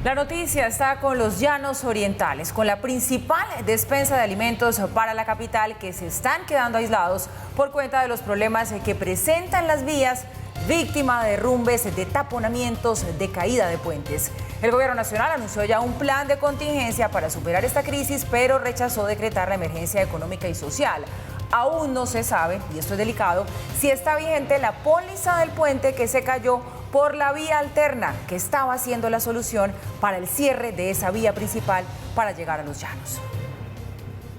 La noticia está con los Llanos Orientales, con la principal despensa de alimentos para la capital, que se están quedando aislados por cuenta de los problemas que presentan las vías, víctima de derrumbes, de taponamientos, de caída de puentes. El gobierno nacional anunció ya un plan de contingencia para superar esta crisis, pero rechazó decretar la emergencia económica y social. Aún no se sabe, y esto es delicado, si está vigente la póliza del puente que se cayó por la vía alterna, que estaba siendo la solución para el cierre de esa vía principal para llegar a los Llanos.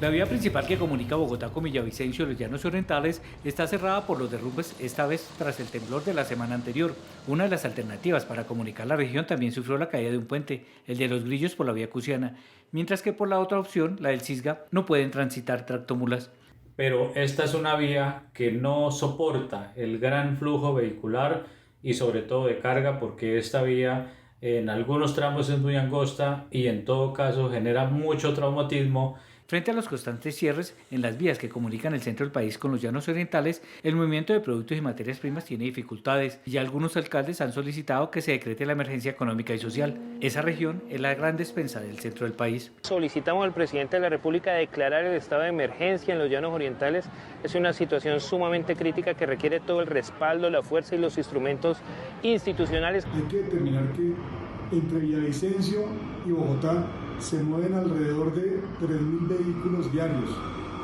La vía principal que comunica Bogotá con Villavicencio y los Llanos Orientales está cerrada por los derrumbes, esta vez tras el temblor de la semana anterior. Una de las alternativas para comunicar la región también sufrió la caída de un puente, el de Los Grillos por la vía Cusiana, mientras que por la otra opción, la del Cisga, no pueden transitar tractomulas. Pero esta es una vía que no soporta el gran flujo vehicular y sobre todo de carga, porque esta vía en algunos tramos es muy angosta y en todo caso genera mucho traumatismo. Frente a los constantes cierres en las vías que comunican el centro del país con los Llanos Orientales, el movimiento de productos y materias primas tiene dificultades y ya algunos alcaldes han solicitado que se decrete la emergencia económica y social. Esa región es la gran despensa del centro del país. Solicitamos al presidente de la República declarar el estado de emergencia en los Llanos Orientales. Es una situación sumamente crítica que requiere todo el respaldo, la fuerza y los instrumentos institucionales. Hay que determinar que entre Villavicencio y Bogotá se mueven alrededor de 3.000 vehículos diarios.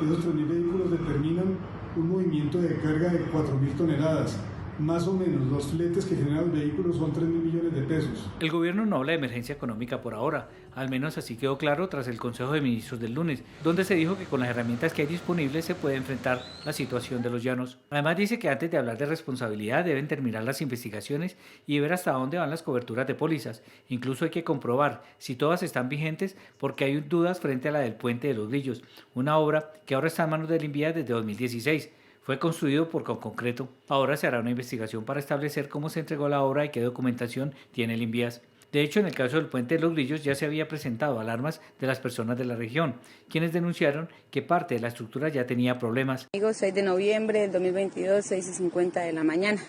Esos 3.000 vehículos determinan un movimiento de carga de 4.000 toneladas. Más o menos, los fletes que generan los vehículos son 3.000 millones de pesos. El gobierno no habla de emergencia económica por ahora, al menos así quedó claro tras el Consejo de Ministros del lunes, donde se dijo que con las herramientas que hay disponibles se puede enfrentar la situación de los llanos. Además dice que antes de hablar de responsabilidad deben terminar las investigaciones y ver hasta dónde van las coberturas de pólizas. Incluso hay que comprobar si todas están vigentes, porque hay dudas frente a la del Puente de los Grillos, una obra que ahora está en manos del INVIAS desde 2016. Fue construido por Conconcreto. Ahora se hará una investigación para establecer cómo se entregó la obra y qué documentación tiene el INVIAS. De hecho, en el caso del Puente de los Grillos ya se había presentado alarmas de las personas de la región, quienes denunciaron que parte de la estructura ya tenía problemas. 6 de noviembre del 2022, 6:50 de la mañana.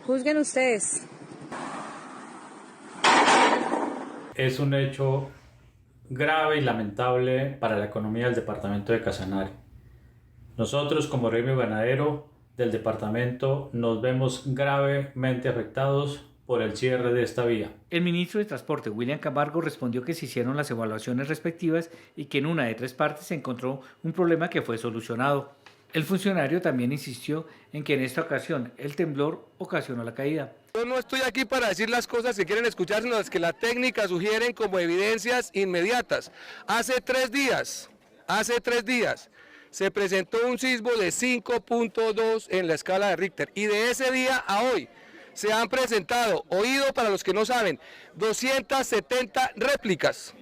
Juzguen ustedes. Es un hecho grave y lamentable para la economía del departamento de Casanare. Nosotros, como gremio ganadero del departamento, nos vemos gravemente afectados por el cierre de esta vía. El ministro de Transporte, William Camargo, respondió que se hicieron las evaluaciones respectivas y que en una de 3 partes se encontró un problema que fue solucionado. El funcionario también insistió en que en esta ocasión el temblor ocasionó la caída. Yo no estoy aquí para decir las cosas que quieren escuchar, sino las que la técnica sugieren como evidencias inmediatas. Hace 3 días, se presentó un sismo de 5.2 en la escala de Richter y de ese día a hoy se han presentado, oído para los que no saben, 270 réplicas.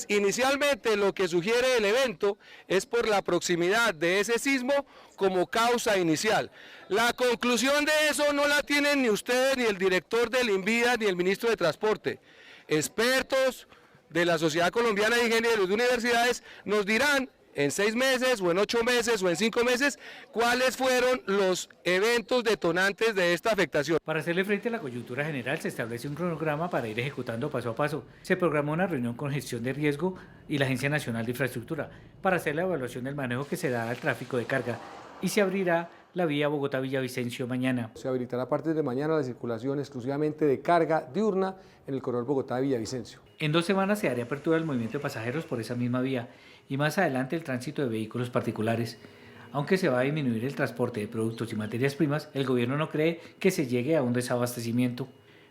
Inicialmente lo que sugiere el evento es por la proximidad de ese sismo como causa inicial. La conclusión de eso no la tienen ni ustedes, ni el director del INVIAS, ni el ministro de Transporte. Expertos de la Sociedad Colombiana de Ingenieros de Universidades nos dirán en 6 meses o en 8 meses o en 5 meses cuáles fueron los eventos detonantes de esta afectación. Para hacerle frente a la coyuntura general se establece un cronograma para ir ejecutando paso a paso. Se programó una reunión con gestión de riesgo y la Agencia Nacional de Infraestructura para hacer la evaluación del manejo que se da al tráfico de carga, y se abrirá la vía Bogotá-Villavicencio mañana. Se habilitará a partir de mañana la circulación exclusivamente de carga diurna en el corredor Bogotá-Villavicencio. En 2 semanas se dará apertura del movimiento de pasajeros por esa misma vía y más adelante el tránsito de vehículos particulares. Aunque se va a disminuir el transporte de productos y materias primas, el gobierno no cree que se llegue a un desabastecimiento.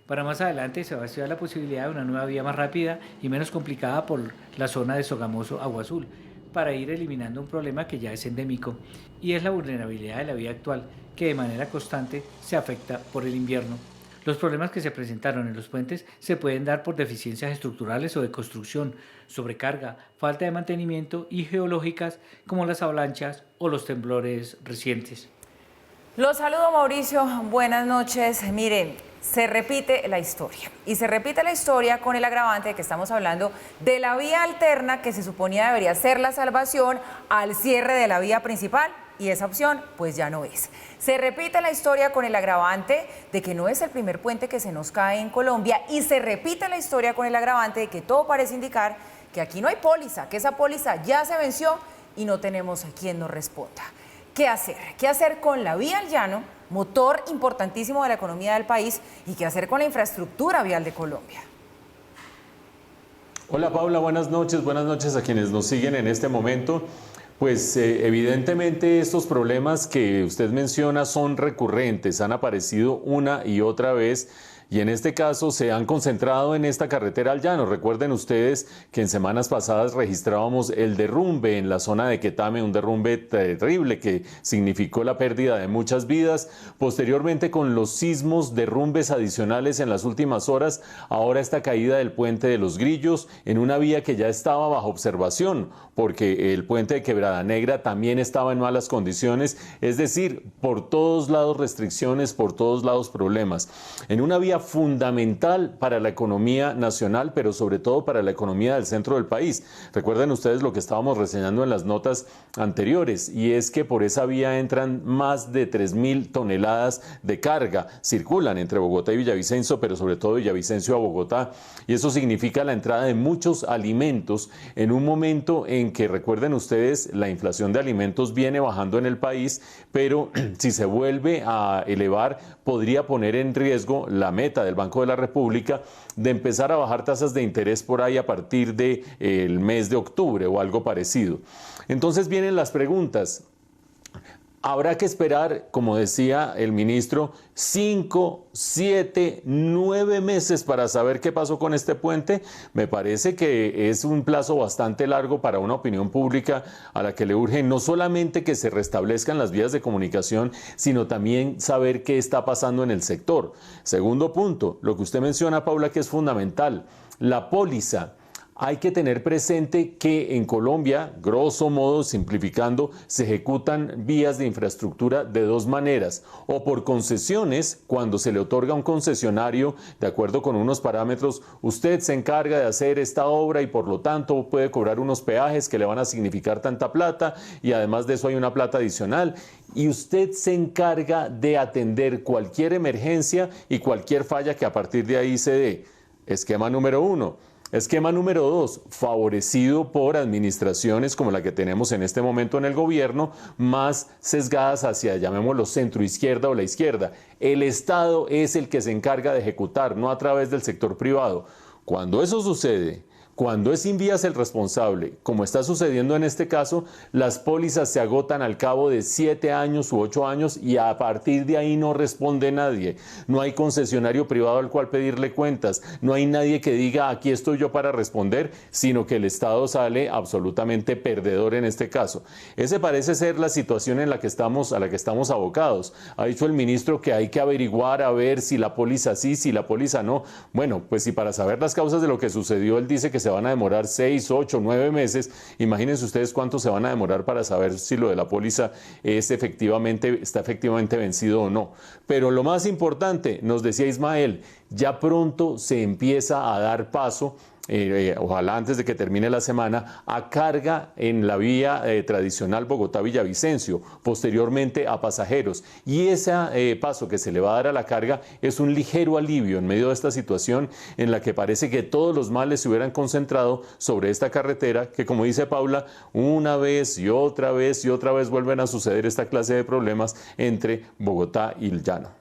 Para más adelante se va a estudiar la posibilidad de una nueva vía más rápida y menos complicada por la zona de Sogamoso-Agua Azul, para ir eliminando un problema que ya es endémico, y es la vulnerabilidad de la vía actual, que de manera constante se afecta por el invierno. Los problemas que se presentaron en los puentes se pueden dar por deficiencias estructurales o de construcción, sobrecarga, falta de mantenimiento y geológicas como las avalanchas o los temblores recientes. Los saludo, Mauricio, buenas noches. Miren, se repite la historia, y se repite la historia con el agravante de que estamos hablando de la vía alterna que se suponía debería ser la salvación al cierre de la vía principal, y esa opción pues ya no es. Se repite la historia con el agravante de que no es el primer puente que se nos cae en Colombia y se repite la historia con el agravante de que todo parece indicar que aquí no hay póliza, que esa póliza ya se venció y no tenemos a quien nos responda. ¿Qué hacer? ¿Qué hacer con la vía al llano, motor importantísimo de la economía del país, y qué hacer con la infraestructura vial de Colombia? Hola Paula, buenas noches a quienes nos siguen en este momento. Pues evidentemente estos problemas que usted menciona son recurrentes, han aparecido una y otra vez. Y en este caso se han concentrado en esta carretera al llano. Recuerden ustedes que en semanas pasadas registrábamos el derrumbe en la zona de Quetame, un derrumbe terrible que significó la pérdida de muchas vidas. Posteriormente, con los sismos, derrumbes adicionales en las últimas horas, ahora esta caída del puente de los Grillos en una vía que ya estaba bajo observación, porque el puente de Quebrada Negra también estaba en malas condiciones. Es decir, por todos lados restricciones, por todos lados problemas. En una vía fundamental para la economía nacional, pero sobre todo para la economía del centro del país. Recuerden ustedes lo que estábamos reseñando en las notas anteriores, y es que por esa vía entran más de 3.000 toneladas de carga, circulan entre Bogotá y Villavicencio, pero sobre todo Villavicencio a Bogotá, y eso significa la entrada de muchos alimentos en un momento en que, recuerden ustedes, la inflación de alimentos viene bajando en el país, pero si se vuelve a elevar, podría poner en riesgo la meta del Banco de la República de empezar a bajar tasas de interés por ahí a partir del mes de octubre o algo parecido. Entonces vienen las preguntas. Habrá que esperar, como decía el ministro, 5, 7, 9 meses para saber qué pasó con este puente. Me parece que es un plazo bastante largo para una opinión pública a la que le urge no solamente que se restablezcan las vías de comunicación, sino también saber qué está pasando en el sector. Segundo punto, lo que usted menciona, Paula, que es fundamental, la póliza. Hay que tener presente que en Colombia, grosso modo, simplificando, se ejecutan vías de infraestructura de dos maneras: o por concesiones, cuando se le otorga a un concesionario, de acuerdo con unos parámetros, usted se encarga de hacer esta obra y por lo tanto puede cobrar unos peajes que le van a significar tanta plata, y además de eso hay una plata adicional, y usted se encarga de atender cualquier emergencia y cualquier falla que a partir de ahí se dé. Esquema número 1. Esquema número 2, favorecido por administraciones como la que tenemos en este momento en el gobierno, más sesgadas hacia, llamémoslo, centro izquierda o la izquierda. El Estado es el que se encarga de ejecutar, no a través del sector privado. Cuando eso sucede, cuando es Invías el responsable, como está sucediendo en este caso, las pólizas se agotan al cabo de 7 años u 8 años y a partir de ahí no responde nadie. No hay concesionario privado al cual pedirle cuentas, no hay nadie que diga aquí estoy yo para responder, sino que el Estado sale absolutamente perdedor en este caso. Ese parece ser la situación en la que estamos, a la que estamos abocados. Ha dicho el ministro que hay que averiguar a ver si la póliza sí, si la póliza no. Bueno, pues si para saber las causas de lo que sucedió él dice que se van a demorar 6, 8, 9 meses, imagínense ustedes cuánto se van a demorar para saber si lo de la póliza está efectivamente vencido o no. Pero lo más importante, nos decía Ismael, ya pronto se empieza a dar paso, ojalá antes de que termine la semana, a carga en la vía tradicional Bogotá-Villavicencio, posteriormente a pasajeros. Y ese paso que se le va a dar a la carga es un ligero alivio en medio de esta situación en la que parece que todos los males se hubieran concentrado sobre esta carretera, que, como dice Paula, una vez y otra vez vuelven a suceder esta clase de problemas entre Bogotá y el llano.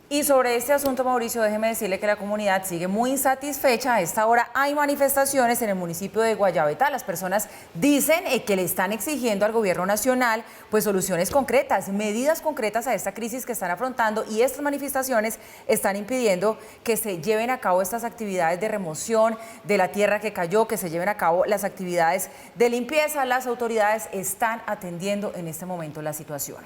Y sobre este asunto, Mauricio, déjeme decirle que la comunidad sigue muy insatisfecha. A esta hora hay manifestaciones en el municipio de Guayabetá. Las personas dicen que le están exigiendo al gobierno nacional pues soluciones concretas, medidas concretas a esta crisis que están afrontando, y estas manifestaciones están impidiendo que se lleven a cabo estas actividades de remoción de la tierra que cayó, que se lleven a cabo las actividades de limpieza. Las autoridades están atendiendo en este momento la situación.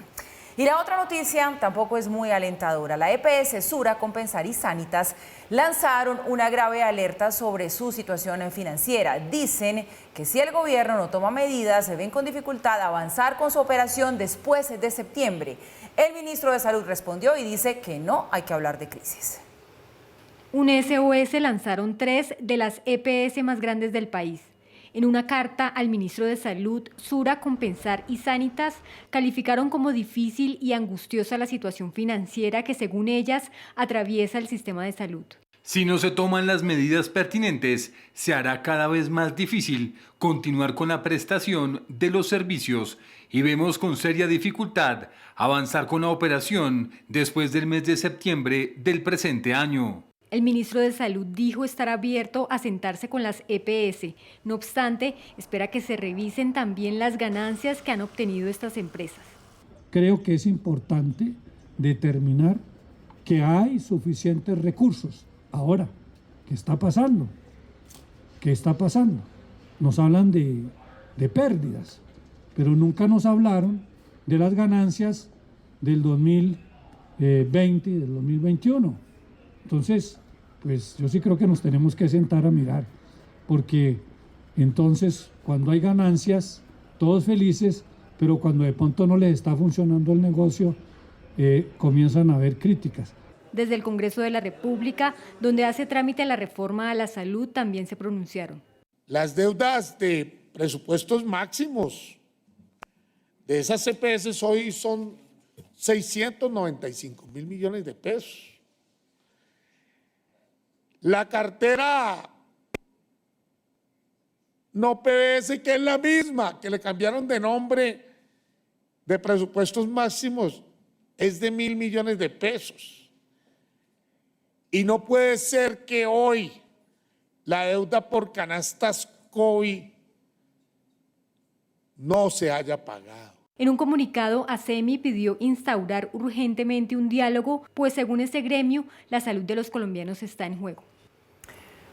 Y la otra noticia tampoco es muy alentadora. La EPS Sura, Compensar y Sanitas lanzaron una grave alerta sobre su situación financiera. Dicen que si el gobierno no toma medidas, se ven con dificultad avanzar con su operación después de septiembre. El ministro de Salud respondió y dice que no hay que hablar de crisis. Un SOS lanzaron 3 de las EPS más grandes del país. En una carta al ministro de Salud, Sura, Compensar y Sanitas calificaron como difícil y angustiosa la situación financiera que, según ellas, atraviesa el sistema de salud. Si no se toman las medidas pertinentes, se hará cada vez más difícil continuar con la prestación de los servicios y vemos con seria dificultad avanzar con la operación después del mes de septiembre del presente año. El ministro de Salud dijo estar abierto a sentarse con las EPS. No obstante, espera que se revisen también las ganancias que han obtenido estas empresas. Creo que es importante determinar que hay suficientes recursos. Ahora, ¿qué está pasando? ¿Qué está pasando? Nos hablan de pérdidas, pero nunca nos hablaron de las ganancias del 2020 y del 2021. Entonces, pues yo sí creo que nos tenemos que sentar a mirar, porque entonces cuando hay ganancias, todos felices, pero cuando de pronto no les está funcionando el negocio, comienzan a haber críticas. Desde el Congreso de la República, donde hace trámite la reforma a la salud, también se pronunciaron. Las deudas de presupuestos máximos de esas EPS hoy son 695.000 millones de pesos. La cartera no PBS, que es la misma, que le cambiaron de nombre, de presupuestos máximos, es de 1.000 millones de pesos. Y no puede ser que hoy la deuda por canastas COVID no se haya pagado. En un comunicado, ASEMI pidió instaurar urgentemente un diálogo, pues según este gremio, la salud de los colombianos está en juego.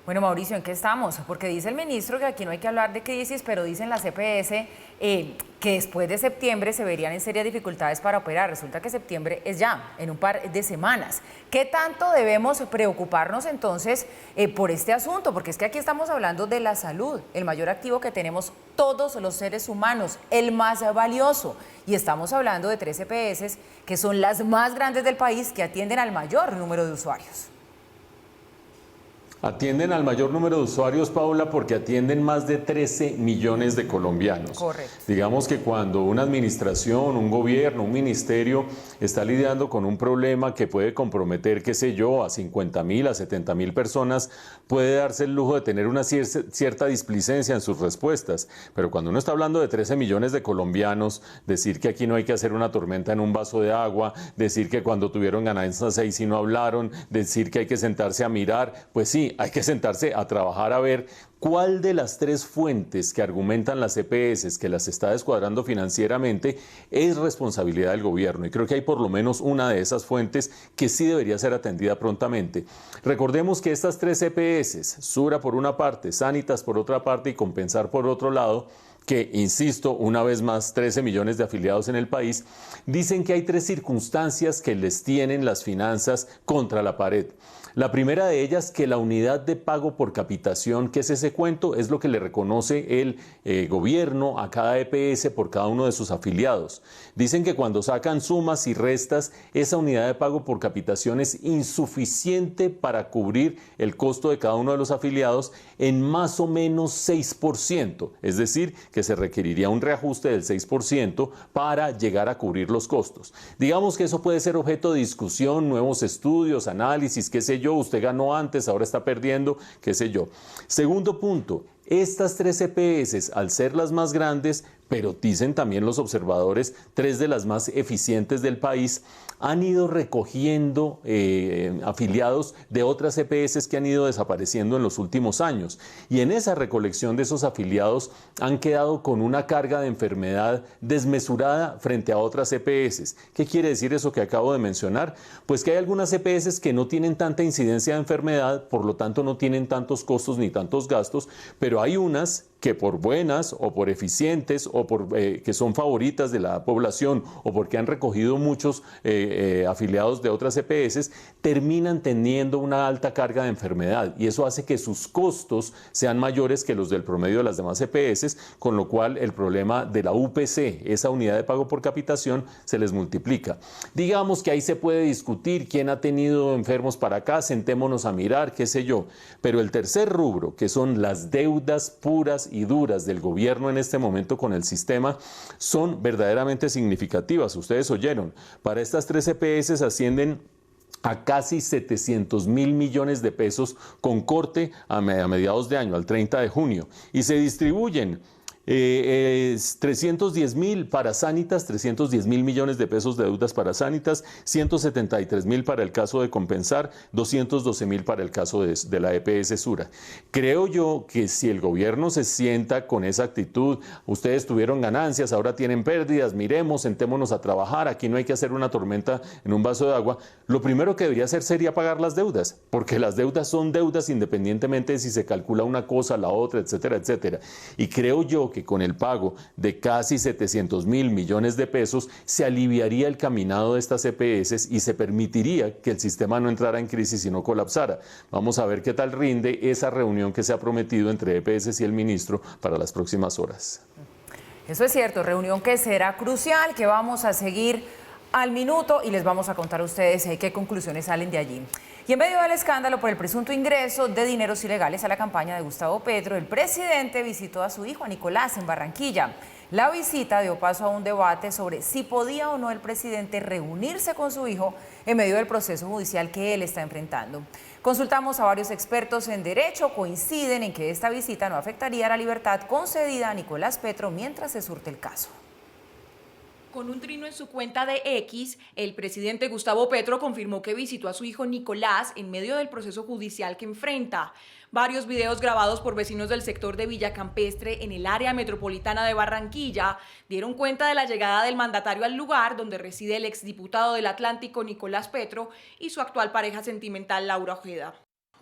Bueno, Mauricio, ¿en qué estamos? Porque dice el ministro que aquí no hay que hablar de crisis, pero dicen las EPS que después de septiembre se verían en serias dificultades para operar. Resulta que septiembre es ya, en un par de semanas. ¿Qué tanto debemos preocuparnos entonces por este asunto? Porque es que aquí estamos hablando de la salud, el mayor activo que tenemos todos los seres humanos, el más valioso. Y estamos hablando de 3 EPS que son las más grandes del país, que atienden al mayor número de usuarios. Atienden al mayor número de usuarios, Paula, porque atienden más de 13 millones de colombianos. Correcto. Digamos que cuando una administración, un gobierno, un ministerio está lidiando con un problema que puede comprometer, qué sé yo, a 50.000, a 70.000 personas, puede darse el lujo de tener una cierta displicencia en sus respuestas. Pero cuando uno está hablando de 13 millones de colombianos, decir que aquí no hay que hacer una tormenta en un vaso de agua, decir que cuando tuvieron ganancias ahí sí no hablaron, decir que hay que sentarse a mirar, pues sí, hay que sentarse a trabajar a ver cuál de las 3 fuentes que argumentan las EPS que las está descuadrando financieramente es responsabilidad del gobierno. Y creo que hay por lo menos una de esas fuentes que sí debería ser atendida prontamente. Recordemos que estas 3 EPS, Sura por una parte, Sanitas por otra parte y Compensar por otro lado, que, insisto, una vez más, 13 millones de afiliados en el país, dicen que hay 3 circunstancias que les tienen las finanzas contra la pared. La primera de ellas, que la unidad de pago por capitación, que es ese cuento, es lo que le reconoce el gobierno a cada EPS por cada uno de sus afiliados. Dicen que cuando sacan sumas y restas, esa unidad de pago por capitación es insuficiente para cubrir el costo de cada uno de los afiliados en más o menos 6%. Es decir, que se requeriría un reajuste del 6% para llegar a cubrir los costos. Digamos que eso puede ser objeto de discusión, nuevos estudios, análisis, qué sé yo, usted ganó antes, ahora está perdiendo, qué sé yo. Segundo punto, estas 3 EPS, al ser las más grandes, pero dicen también los observadores, 3 de las más eficientes del país, han ido recogiendo afiliados de otras EPS que han ido desapareciendo en los últimos años. Y en esa recolección de esos afiliados han quedado con una carga de enfermedad desmesurada frente a otras EPS. ¿Qué quiere decir eso que acabo de mencionar? Pues que hay algunas EPS que no tienen tanta incidencia de enfermedad, por lo tanto no tienen tantos costos ni tantos gastos, pero hay unas que por buenas o por eficientes o por que son favoritas de la población o porque han recogido muchos afiliados de otras EPS, terminan teniendo una alta carga de enfermedad y eso hace que sus costos sean mayores que los del promedio de las demás EPS, con lo cual el problema de la UPC, esa unidad de pago por capitación, se les multiplica. Digamos que ahí se puede discutir quién ha tenido enfermos para acá, sentémonos a mirar, qué sé yo, pero el tercer rubro, que son las deudas puras y duras del gobierno en este momento con el sistema son verdaderamente significativas. Ustedes oyeron, para estas 3 EPS ascienden a casi 700.000 millones de pesos con corte a mediados de año, al 30 de junio, y se distribuyen 310.000 para Sanitas, 310.000 millones de pesos de deudas para Sanitas, 173.000 para el caso de Compensar, 212.000 para el caso de la EPS Sura. Creo yo que si el gobierno se sienta con esa actitud, ustedes tuvieron ganancias, ahora tienen pérdidas, miremos, sentémonos a trabajar, aquí no hay que hacer una tormenta en un vaso de agua, lo primero que debería hacer sería pagar las deudas, porque las deudas son deudas independientemente de si se calcula una cosa, la otra, etcétera, etcétera. Y creo yo que con el pago de casi 700.000 millones de pesos se aliviaría el caminado de estas EPS y se permitiría que el sistema no entrara en crisis y no colapsara. Vamos a ver qué tal rinde esa reunión que se ha prometido entre EPS y el ministro para las próximas horas. Eso es cierto, reunión que será crucial, que vamos a seguir al minuto y les vamos a contar a ustedes qué conclusiones salen de allí. Y en medio del escándalo por el presunto ingreso de dineros ilegales a la campaña de Gustavo Petro, el presidente visitó a su hijo, a Nicolás, en Barranquilla. La visita dio paso a un debate sobre si podía o no el presidente reunirse con su hijo en medio del proceso judicial que él está enfrentando. Consultamos a varios expertos en derecho, coinciden en que esta visita no afectaría la libertad concedida a Nicolás Petro mientras se surte el caso. Con un trino en su cuenta de X, el presidente Gustavo Petro confirmó que visitó a su hijo Nicolás en medio del proceso judicial que enfrenta. Varios videos grabados por vecinos del sector de Villa Campestre en el área metropolitana de Barranquilla dieron cuenta de la llegada del mandatario al lugar donde reside el exdiputado del Atlántico Nicolás Petro y su actual pareja sentimental Laura Ojeda.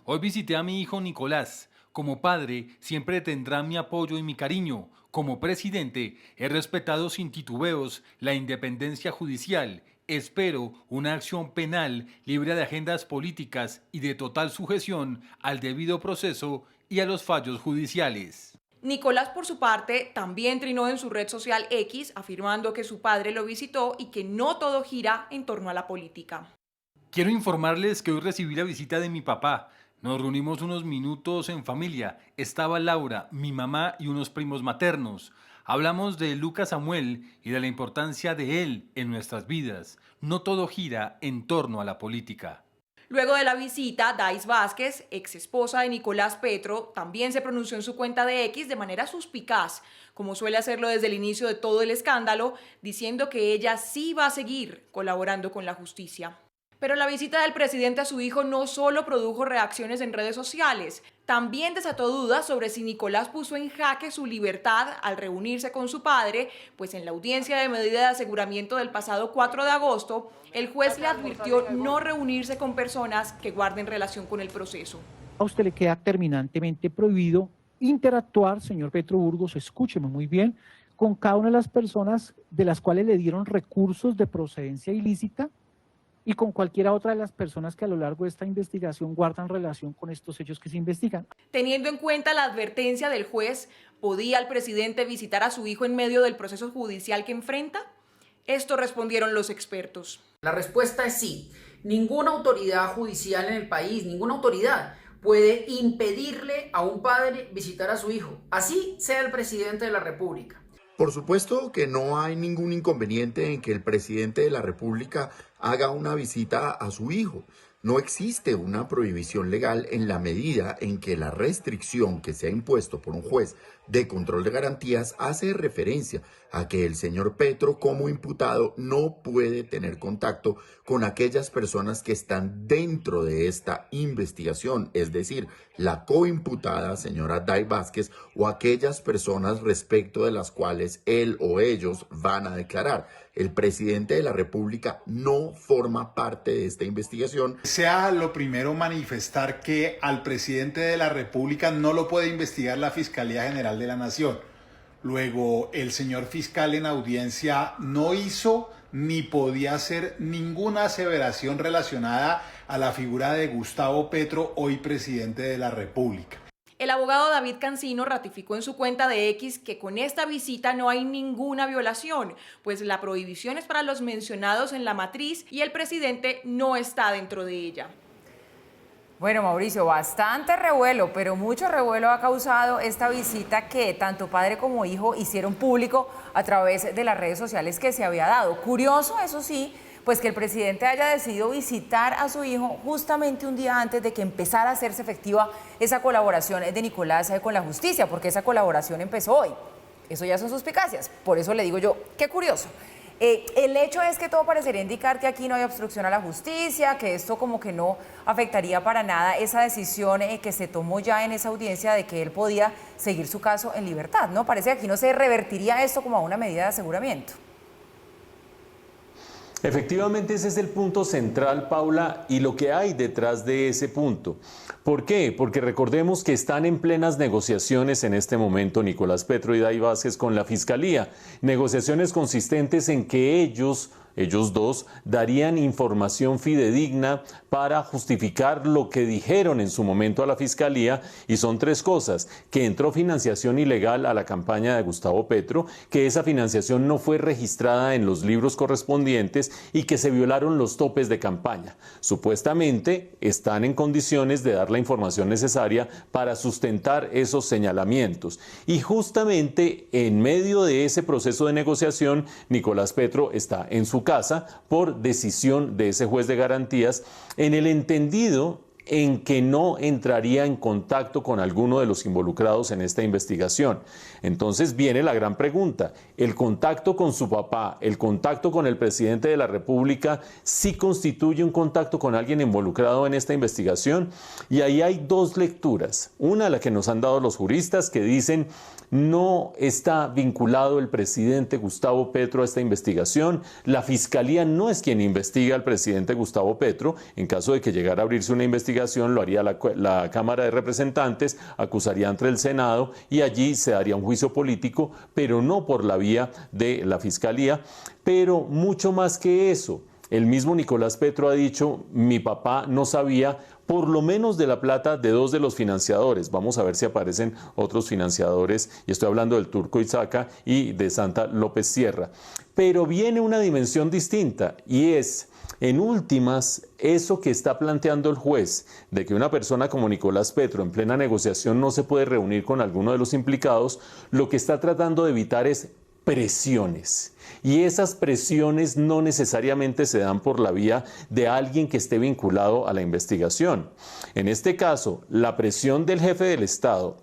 Hoy visité a mi hijo Nicolás. Como padre, siempre tendrá mi apoyo y mi cariño. Como presidente, he respetado sin titubeos la independencia judicial. Espero una acción penal libre de agendas políticas y de total sujeción al debido proceso y a los fallos judiciales. Nicolás, por su parte, también trinó en su red social X, afirmando que su padre lo visitó y que no todo gira en torno a la política. Quiero informarles que hoy recibí la visita de mi papá. Nos reunimos unos minutos en familia. Estaba Laura, mi mamá y unos primos maternos. Hablamos de Lucas Samuel y de la importancia de él en nuestras vidas. No todo gira en torno a la política. Luego de la visita, Dais Vázquez, ex esposa de Nicolás Petro, también se pronunció en su cuenta de X de manera suspicaz, como suele hacerlo desde el inicio de todo el escándalo, diciendo que ella sí va a seguir colaborando con la justicia. Pero la visita del presidente a su hijo no solo produjo reacciones en redes sociales, también desató dudas sobre si Nicolás puso en jaque su libertad al reunirse con su padre, pues en la audiencia de medida de aseguramiento del pasado 4 de agosto, el juez le advirtió no reunirse con personas que guarden relación con el proceso. A usted le queda terminantemente prohibido interactuar, señor Petro Burgos, escúcheme muy bien, con cada una de las personas de las cuales le dieron recursos de procedencia ilícita, y con cualquiera otra de las personas que a lo largo de esta investigación guardan relación con estos hechos que se investigan. Teniendo en cuenta la advertencia del juez, ¿podía el presidente visitar a su hijo en medio del proceso judicial que enfrenta? Esto respondieron los expertos. La respuesta es sí. Ninguna autoridad judicial en el país, ninguna autoridad puede impedirle a un padre visitar a su hijo, así sea el presidente de la República. Por supuesto que no hay ningún inconveniente en que el presidente de la República haga una visita a su hijo. No existe una prohibición legal en la medida en que la restricción que se ha impuesto por un juez de control de garantías hace referencia a que el señor Petro como imputado no puede tener contacto con aquellas personas que están dentro de esta investigación, es decir, la coimputada señora Dais Vázquez o aquellas personas respecto de las cuales él o ellos van a declarar. El presidente de la República no forma parte de esta investigación. Sea lo primero manifestar que al presidente de la República no lo puede investigar la Fiscalía General de la Nación. Luego, el señor fiscal en audiencia no hizo ni podía hacer ninguna aseveración relacionada a la figura de Gustavo Petro, hoy presidente de la República. El abogado David Cancino ratificó en su cuenta de X que con esta visita no hay ninguna violación, pues la prohibición es para los mencionados en la matriz y el presidente no está dentro de ella. Bueno, Mauricio, bastante revuelo, pero mucho revuelo ha causado esta visita que tanto padre como hijo hicieron público a través de las redes sociales que se había dado. Curioso, eso sí, pues que el presidente haya decidido visitar a su hijo justamente un día antes de que empezara a hacerse efectiva esa colaboración de Nicolás con la justicia, porque esa colaboración empezó hoy. Eso ya son suspicacias, por eso le digo yo, qué curioso. El hecho es que todo parecería indicar que aquí no hay obstrucción a la justicia, que esto como que no afectaría para nada esa decisión que se tomó ya en esa audiencia de que él podía seguir su caso en libertad, ¿no? Parece que aquí no se revertiría esto como a una medida de aseguramiento. Efectivamente, ese es el punto central, Paula, y lo que hay detrás de ese punto. ¿Por qué? Porque recordemos que están en plenas negociaciones en este momento Nicolás Petro y Day Vázquez con la Fiscalía. Negociaciones consistentes en que ellos dos darían información fidedigna para justificar lo que dijeron en su momento a la Fiscalía, y son tres cosas: que entró financiación ilegal a la campaña de Gustavo Petro, que esa financiación no fue registrada en los libros correspondientes y que se violaron los topes de campaña. Supuestamente están en condiciones de dar la información necesaria para sustentar esos señalamientos. Y justamente en medio de ese proceso de negociación, Nicolás Petro está en su casa por decisión de ese juez de garantías, en el entendido en que no entraría en contacto con alguno de los involucrados en esta investigación. Entonces viene la gran pregunta: ¿el contacto con su papá, el contacto con el presidente de la República, sí constituye un contacto con alguien involucrado en esta investigación? Y ahí hay dos lecturas. Una, la que nos han dado los juristas, que dicen no está vinculado el presidente Gustavo Petro a esta investigación. La Fiscalía no es quien investiga al presidente Gustavo Petro. En caso de que llegara a abrirse una investigación, lo haría la Cámara de Representantes, acusaría ante el Senado y allí se daría un juicio político, pero no por la vía de la Fiscalía. Pero mucho más que eso, el mismo Nicolás Petro ha dicho: mi papá no sabía por lo menos de la plata de dos de los financiadores. Vamos a ver si aparecen otros financiadores, y estoy hablando del Turco Izaca y de Santa López Sierra. Pero viene una dimensión distinta, y es, en últimas, eso que está planteando el juez, de que una persona como Nicolás Petro en plena negociación no se puede reunir con alguno de los implicados. Lo que está tratando de evitar es presiones, y esas presiones no necesariamente se dan por la vía de alguien que esté vinculado a la investigación. En este caso, la presión del jefe del Estado,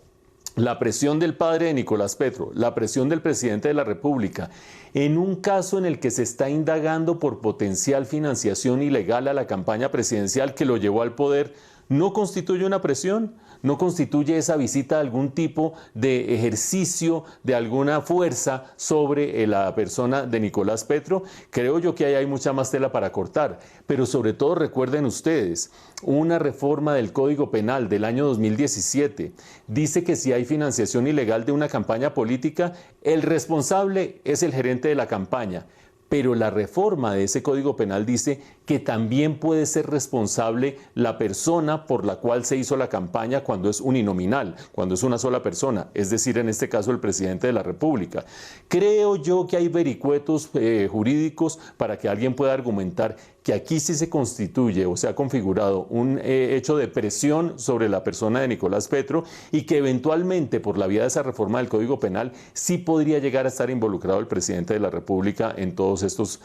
la presión del padre de Nicolás Petro, la presión del presidente de la República, en un caso en el que se está indagando por potencial financiación ilegal a la campaña presidencial que lo llevó al poder, ¿no constituye una presión? ¿No constituye esa visita algún tipo de ejercicio de alguna fuerza sobre la persona de Nicolás Petro? Creo yo que ahí hay mucha más tela para cortar, pero sobre todo recuerden ustedes, una reforma del Código Penal del año 2017 dice que si hay financiación ilegal de una campaña política, el responsable es el gerente de la campaña. Pero la reforma de ese Código Penal dice que también puede ser responsable la persona por la cual se hizo la campaña cuando es uninominal, cuando es una sola persona, es decir, en este caso el presidente de la República. Creo yo que hay vericuetos jurídicos para que alguien pueda argumentar que aquí sí se constituye o se ha configurado un hecho de presión sobre la persona de Nicolás Petro, y que eventualmente por la vía de esa reforma del Código Penal sí podría llegar a estar involucrado el presidente de la República en todos estos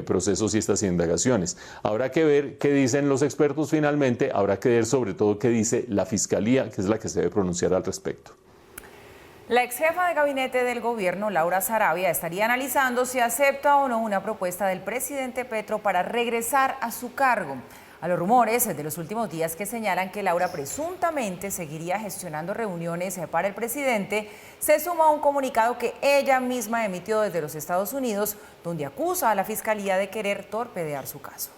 procesos y estas indagaciones. Habrá que ver qué dicen los expertos finalmente, habrá que ver sobre todo qué dice la Fiscalía, que es la que se debe pronunciar al respecto. La ex jefa de gabinete del gobierno, Laura Sarabia, estaría analizando si acepta o no una propuesta del presidente Petro para regresar a su cargo. A los rumores de los últimos días que señalan que Laura presuntamente seguiría gestionando reuniones para el presidente, se suma un comunicado que ella misma emitió desde los Estados Unidos, donde acusa a la Fiscalía de querer torpedear su caso.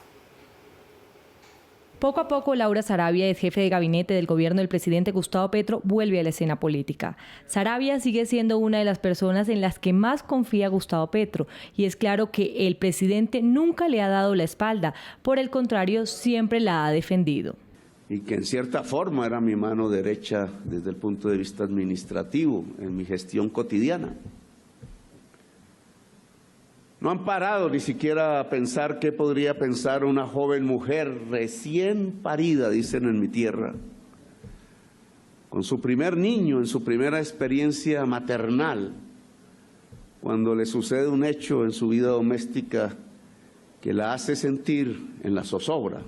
Poco a poco, Laura Sarabia, ex jefe de gabinete del gobierno del presidente Gustavo Petro, vuelve a la escena política. Sarabia sigue siendo una de las personas en las que más confía Gustavo Petro, y es claro que el presidente nunca le ha dado la espalda, por el contrario, siempre la ha defendido. Y que en cierta forma era mi mano derecha desde el punto de vista administrativo, en mi gestión cotidiana. No han parado ni siquiera a pensar qué podría pensar una joven mujer recién parida, dicen en mi tierra, con su primer niño, en su primera experiencia maternal, cuando le sucede un hecho en su vida doméstica que la hace sentir en la zozobra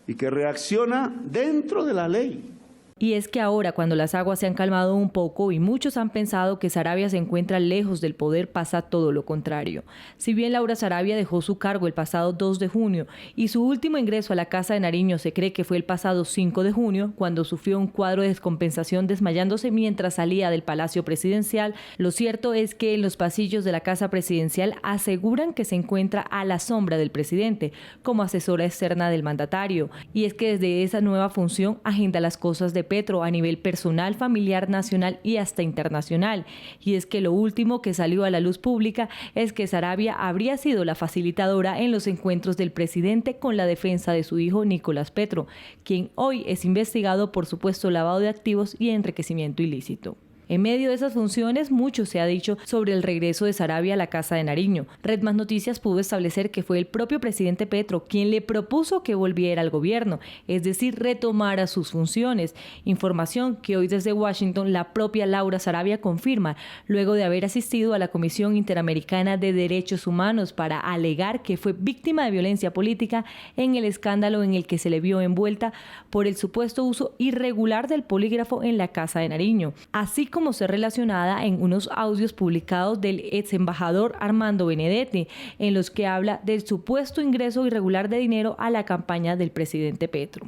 y que reacciona dentro de la ley. Y es que ahora, cuando las aguas se han calmado un poco y muchos han pensado que Saravia se encuentra lejos del poder, pasa todo lo contrario. Si bien Laura Saravia dejó su cargo el pasado 2 de junio y su último ingreso a la Casa de Nariño se cree que fue el pasado 5 de junio, cuando sufrió un cuadro de descompensación desmayándose mientras salía del Palacio Presidencial, lo cierto es que en los pasillos de la Casa Presidencial aseguran que se encuentra a la sombra del presidente, como asesora externa del mandatario. Y es que desde esa nueva función agenda las cosas de Petro a nivel personal, familiar, nacional y hasta internacional. Y es que lo último que salió a la luz pública es que Saravia habría sido la facilitadora en los encuentros del presidente con la defensa de su hijo Nicolás Petro, quien hoy es investigado por supuesto lavado de activos y enriquecimiento ilícito. En medio de esas funciones, mucho se ha dicho sobre el regreso de Saravia a la Casa de Nariño. Red Más Noticias pudo establecer que fue el propio presidente Petro quien le propuso que volviera al gobierno, es decir, retomara sus funciones. Información que hoy desde Washington la propia Laura Saravia confirma, luego de haber asistido a la Comisión Interamericana de Derechos Humanos para alegar que fue víctima de violencia política en el escándalo en el que se le vio envuelta por el supuesto uso irregular del polígrafo en la Casa de Nariño, así como ser relacionada en unos audios publicados del ex embajador Armando Benedetti, en los que habla del supuesto ingreso irregular de dinero a la campaña del presidente Petro.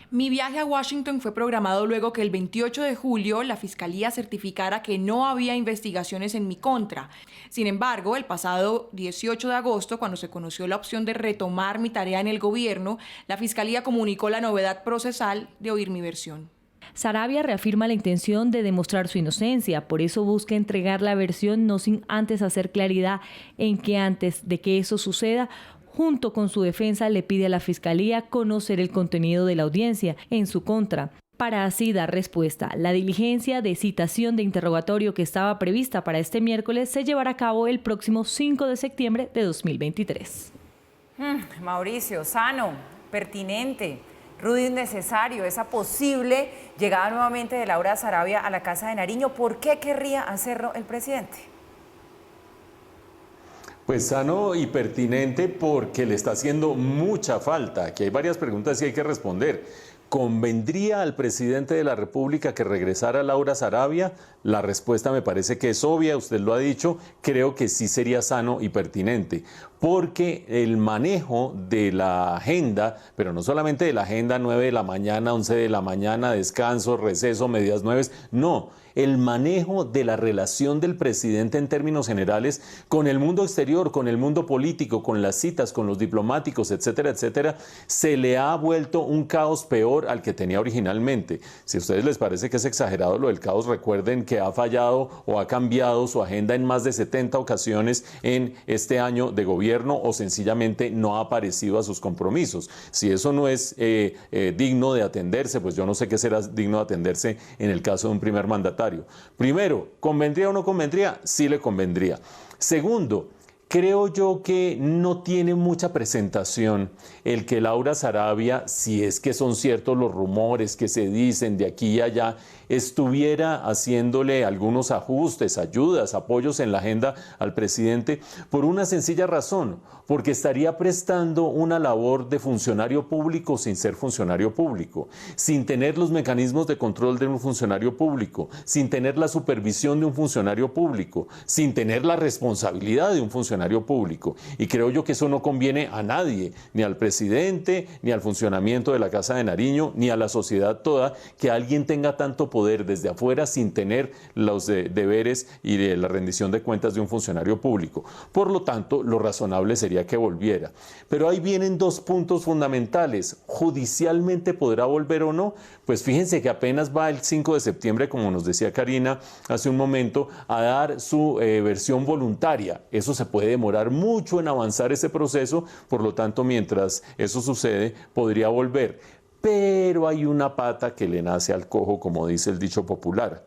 Mi viaje a Washington fue programado luego que el 28 de julio la Fiscalía certificara que no había investigaciones en mi contra. Sin embargo, el pasado 18 de agosto, cuando se conoció la opción de retomar mi tarea en el gobierno, la Fiscalía comunicó la novedad procesal de oír mi versión. Saravia reafirma la intención de demostrar su inocencia, por eso busca entregar la versión no sin antes hacer claridad en que antes de que eso suceda, junto con su defensa le pide a la Fiscalía conocer el contenido de la audiencia en su contra, para así dar respuesta. La diligencia de citación de interrogatorio que estaba prevista para este miércoles se llevará a cabo el próximo 5 de septiembre de 2023. Mauricio, sano, pertinente, rudo y innecesario, esa posible llegada nuevamente de Laura Saravia a la Casa de Nariño. ¿Por qué querría hacerlo el presidente? Pues sano y pertinente porque le está haciendo mucha falta. Aquí hay varias preguntas y hay que responder. ¿Convendría al presidente de la República que regresara Laura Saravia? La respuesta me parece que es obvia, usted lo ha dicho, creo que sí sería sano y pertinente, porque el manejo de la agenda, pero no solamente de la agenda 9 de la mañana, 11 de la mañana, descanso, receso, medias 9, no, el manejo de la relación del presidente en términos generales con el mundo exterior, con el mundo político, con las citas, con los diplomáticos, etcétera, etcétera, se le ha vuelto un caos peor al que tenía originalmente. Si a ustedes les parece que es exagerado lo del caos, recuerden que ha fallado o ha cambiado su agenda en más de 70 ocasiones en este año de gobierno o sencillamente no ha aparecido a sus compromisos. Si eso no es digno de atenderse, pues yo no sé qué será digno de atenderse en el caso de un primer mandatario. Primero, ¿convendría o no convendría? Sí le convendría. Segundo, creo yo que no tiene mucha presentación el que Laura Saravia, si es que son ciertos los rumores que se dicen de aquí y allá, estuviera haciéndole algunos ajustes, ayudas, apoyos en la agenda al presidente por una sencilla razón, porque estaría prestando una labor de funcionario público sin ser funcionario público, sin tener los mecanismos de control de un funcionario público, sin tener la supervisión de un funcionario público, sin tener la responsabilidad de un funcionario público. Y creo yo que eso no conviene a nadie, ni al presidente, ni al funcionamiento de la Casa de Nariño, ni a la sociedad toda, que alguien tenga tanto poder desde afuera sin tener los deberes y de la rendición de cuentas de un funcionario público. Por lo tanto, lo razonable sería que volviera. Pero ahí vienen dos puntos fundamentales. ¿Judicialmente podrá volver o no? Pues fíjense que apenas va el 5 de septiembre, como nos decía Karina hace un momento, a dar su versión voluntaria. Eso se puede demorar mucho en avanzar ese proceso, por lo tanto, mientras eso sucede, podría volver. Pero hay una pata que le nace al cojo, como dice el dicho popular,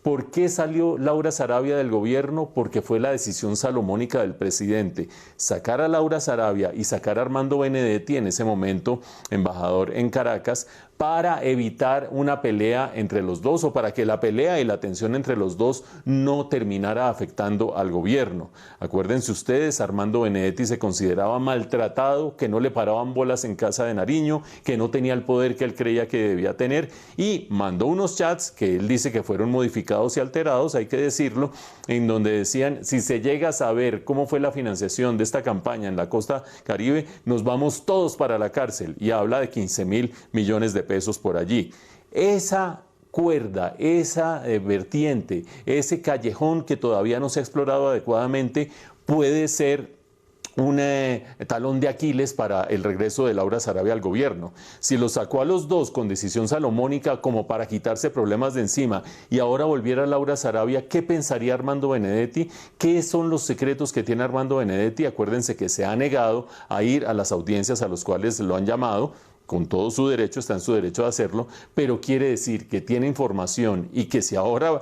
¿Por qué salió Laura Sarabia del gobierno? Porque fue la decisión salomónica del presidente. Sacar a Laura Sarabia y sacar a Armando Benedetti, en ese momento embajador en Caracas, para evitar una pelea entre los dos o para que la pelea y la tensión entre los dos no terminara afectando al gobierno. Acuérdense ustedes, Armando Benedetti se consideraba maltratado, que no le paraban bolas en Casa de Nariño, que no tenía el poder que él creía que debía tener y mandó unos chats que él dice que fueron modificados y alterados, hay que decirlo, en donde decían, si se llega a saber cómo fue la financiación de esta campaña en la costa Caribe, nos vamos todos para la cárcel, y habla de 15.000 millones de pesos por allí. Esa cuerda, esa vertiente, ese callejón que todavía no se ha explorado adecuadamente puede ser un talón de Aquiles para el regreso de Laura Sarabia al gobierno. Si lo sacó a los dos con decisión salomónica como para quitarse problemas de encima y ahora volviera Laura Sarabia, ¿qué pensaría Armando Benedetti? ¿Qué son los secretos que tiene Armando Benedetti? Acuérdense que se ha negado a ir a las audiencias a las cuales lo han llamado, con todo su derecho, está en su derecho de hacerlo, pero quiere decir que tiene información y que si ahora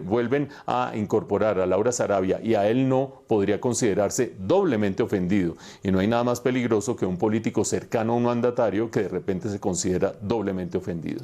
vuelven a incorporar a Laura Sarabia y a él no, podría considerarse doblemente ofendido. Y no hay nada más peligroso que un político cercano a un mandatario que de repente se considera doblemente ofendido.